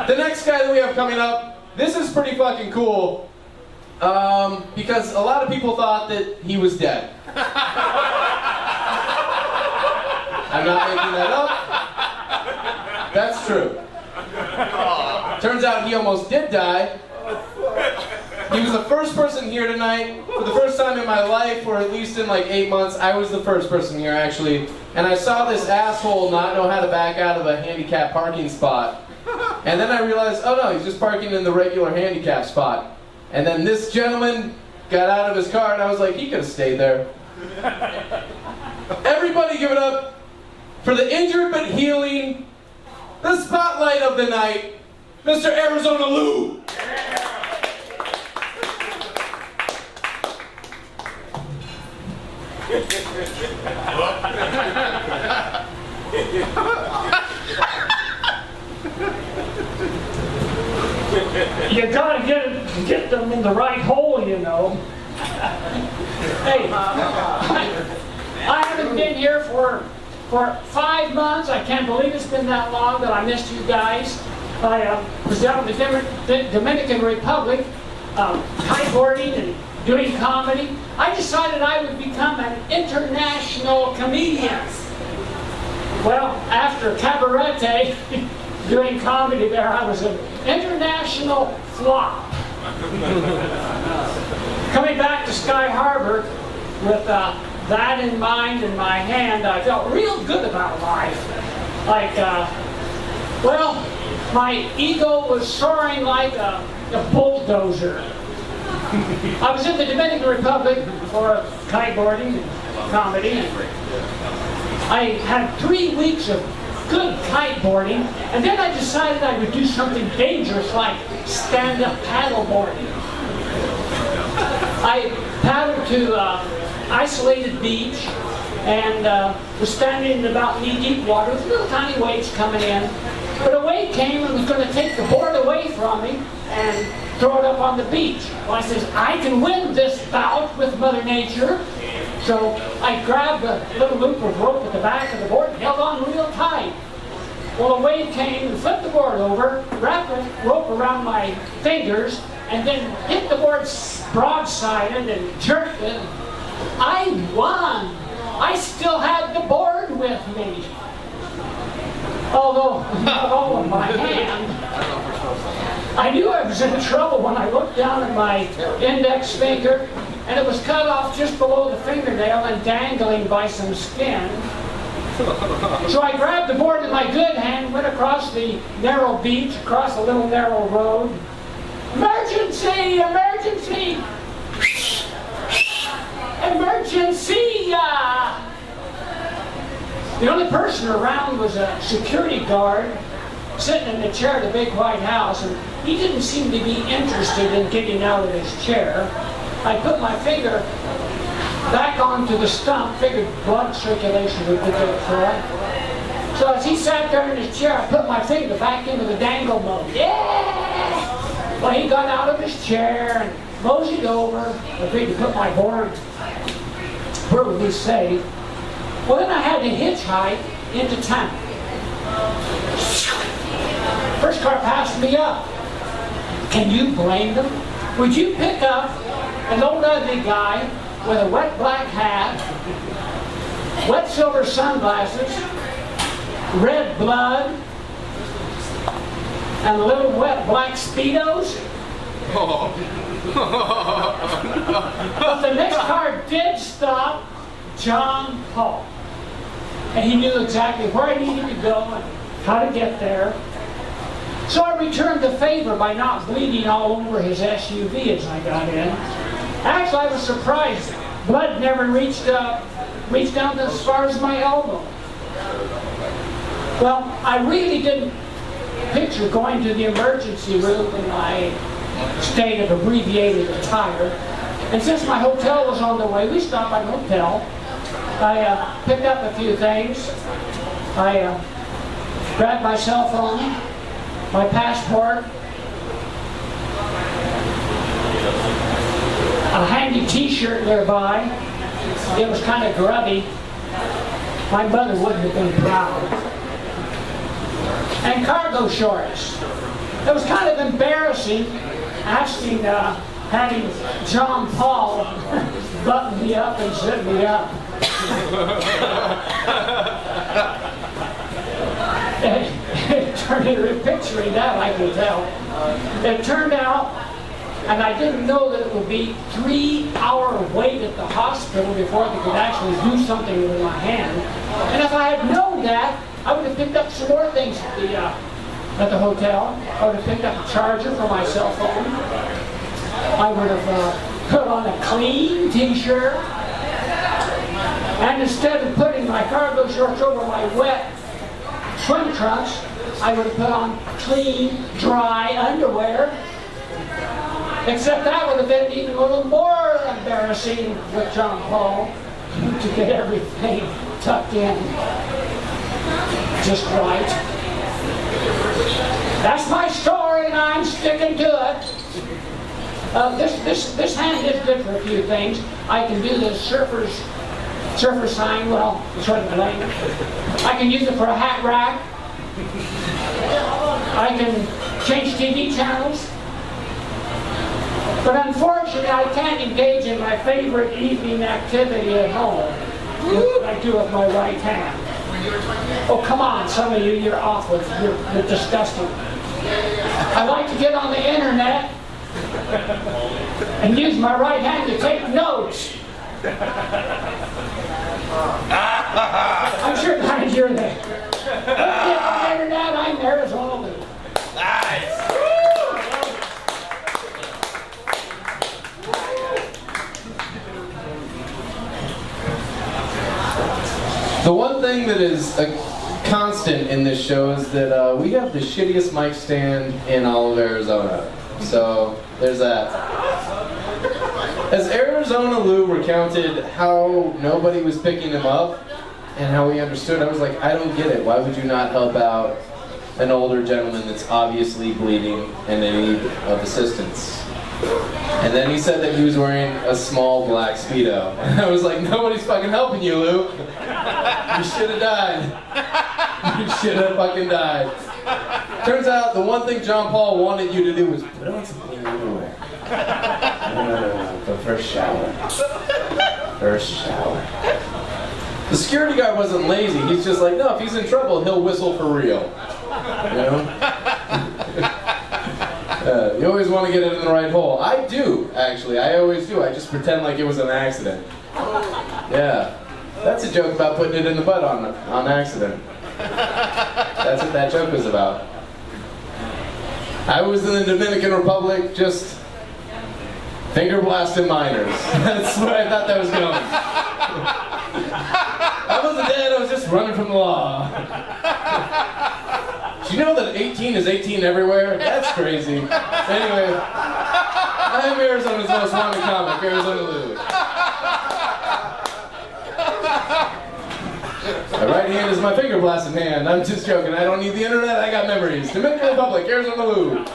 The next guy that we have coming up, this is pretty fucking cool. Because a lot of people thought that he was dead. I'm not making that up. That's true. Turns out he almost did die. He was the first person here tonight. For the first time in my life, or at least in like 8 months, I was the first person here actually. And I saw this asshole not know how to back out of a handicap parking spot. And then I realized, oh no, he's just parking in the regular handicap spot. And then this gentleman got out of his car and I was like, he could have stayed there. Everybody give it up for the injured but healing, the spotlight of the night, Mr. Arizona Lou. You gotta get them in the right hole, you know. Hey, I haven't been here for 5 months. I can't believe it's been that long that I missed you guys. I was down in the Dominican Republic, kiteboarding and doing comedy. I decided I would become an international comedian. Well, after cabaret, doing comedy there, I was an international flop. Coming back to Sky Harbor with that in mind in my hand, I felt real good about life. Like, well, my ego was soaring like a bulldozer. I was in the Dominican Republic for kiteboarding and comedy. I had 3 weeks of good kiteboarding, and then I decided I would do something dangerous like stand-up paddleboarding. I paddled to isolated beach and was standing in about knee-deep water with little tiny waves coming in. But a wave came and was going to take the board away from me and throw it up on the beach. Well, I says, I can win this bout with Mother Nature. So I grabbed a little loop of rope at the back of the board and held on real tight. Well, a wave came and flipped the board over, wrapped the rope around my fingers, and then hit the board broadsided and jerked it. I won! I still had the board with me. Although not all in my hand. I knew I was in trouble when I looked down at my index finger, and it was cut off just below the fingernail and dangling by some skin. So I grabbed the board in my good hand, went across the narrow beach, across a little narrow road. Emergency! Emergency! Emergency! The only person around was a security guard sitting in the chair at the big White House, and he didn't seem to be interested in getting out of his chair. I put my finger back onto the stump, figured blood circulation would be good for it. So as he sat there in his chair, I put my finger back into the dangle mode. Yeah! Well, he got out of his chair and moseyed over, agreed to put my board where would be safe. Well, then I had to hitchhike into town. First car passed me up. Can you blame them? Would you pick up an old ugly guy with a wet black hat, wet silver sunglasses, red blood, and little wet black Speedos? But the next car did stop John Paul. And he knew exactly where I needed to go and how to get there. So I returned the favor by not bleeding all over his SUV as I got in. Actually, I was surprised. Blood never reached down as far as my elbow. Well, I really didn't picture going to the emergency room in my state of abbreviated attire. And since my hotel was on the way, we stopped by the hotel. I picked up a few things. I grabbed my cell phone, my passport, a handy t-shirt nearby. It was kind of grubby. My mother wouldn't have been proud. And cargo shorts. It was kind of embarrassing asking, having John Paul button me up and zip me up. It turned into picturing that, I can tell. It turned out, and I didn't know that it would be 3-hour wait at the hospital before they could actually do something with my hand. And if I had known that, I would have picked up some more things at the hotel. I would have picked up a charger for my cell phone. I would have put on a clean t-shirt. And instead of putting my cargo shorts over my wet swim trunks, I would have put on clean, dry underwear. Except that would have been even a little more embarrassing with John Paul to get everything tucked in just right. That's my story, and I'm sticking to it. This hand is good for a few things. I can do the surfer sign, well, sort of lame. I can use it for a hat rack. I can change TV channels. But unfortunately, I can't engage in my favorite evening activity at home, what I do with my right hand. Oh, come on, some of you, you're off with, you're disgusting. I like to get on the internet and use my right hand to take notes. I'm sure guys, you're there. Get on the internet, I'm there as well. Nice. The one thing that is a constant in this show is that we have the shittiest mic stand in all of Arizona. So there's that. As Arizona Lou recounted how nobody was picking him up and how he understood, I was like, I don't get it. Why would you not help out an older gentleman that's obviously bleeding and in need of assistance? And then he said that he was wearing a small black Speedo. And I was like, nobody's fucking helping you, Lou. You should have died. You should have fucking died. Turns out the one thing John Paul wanted you to do was put on some clean underwear. No, but first shower. First shower. The security guard wasn't lazy. He's just like, no, if he's in trouble, he'll whistle for real. You know? You always want to get it in the right hole. I do, actually. I always do. I just pretend like it was an accident. Yeah. That's a joke about putting it in the butt on accident. That's what that joke was about. I was in the Dominican Republic just finger blasting minors. That's where I thought that was going. I wasn't dead, I was just running from the law. Do you know that 18 is 18 everywhere? That's crazy. Anyway, I'm Arizona's most wanted comic, Arizona Lou. My right hand is my finger blasting hand. I'm just joking. I don't need the internet. I got memories. Dominican Republic, Arizona Lou.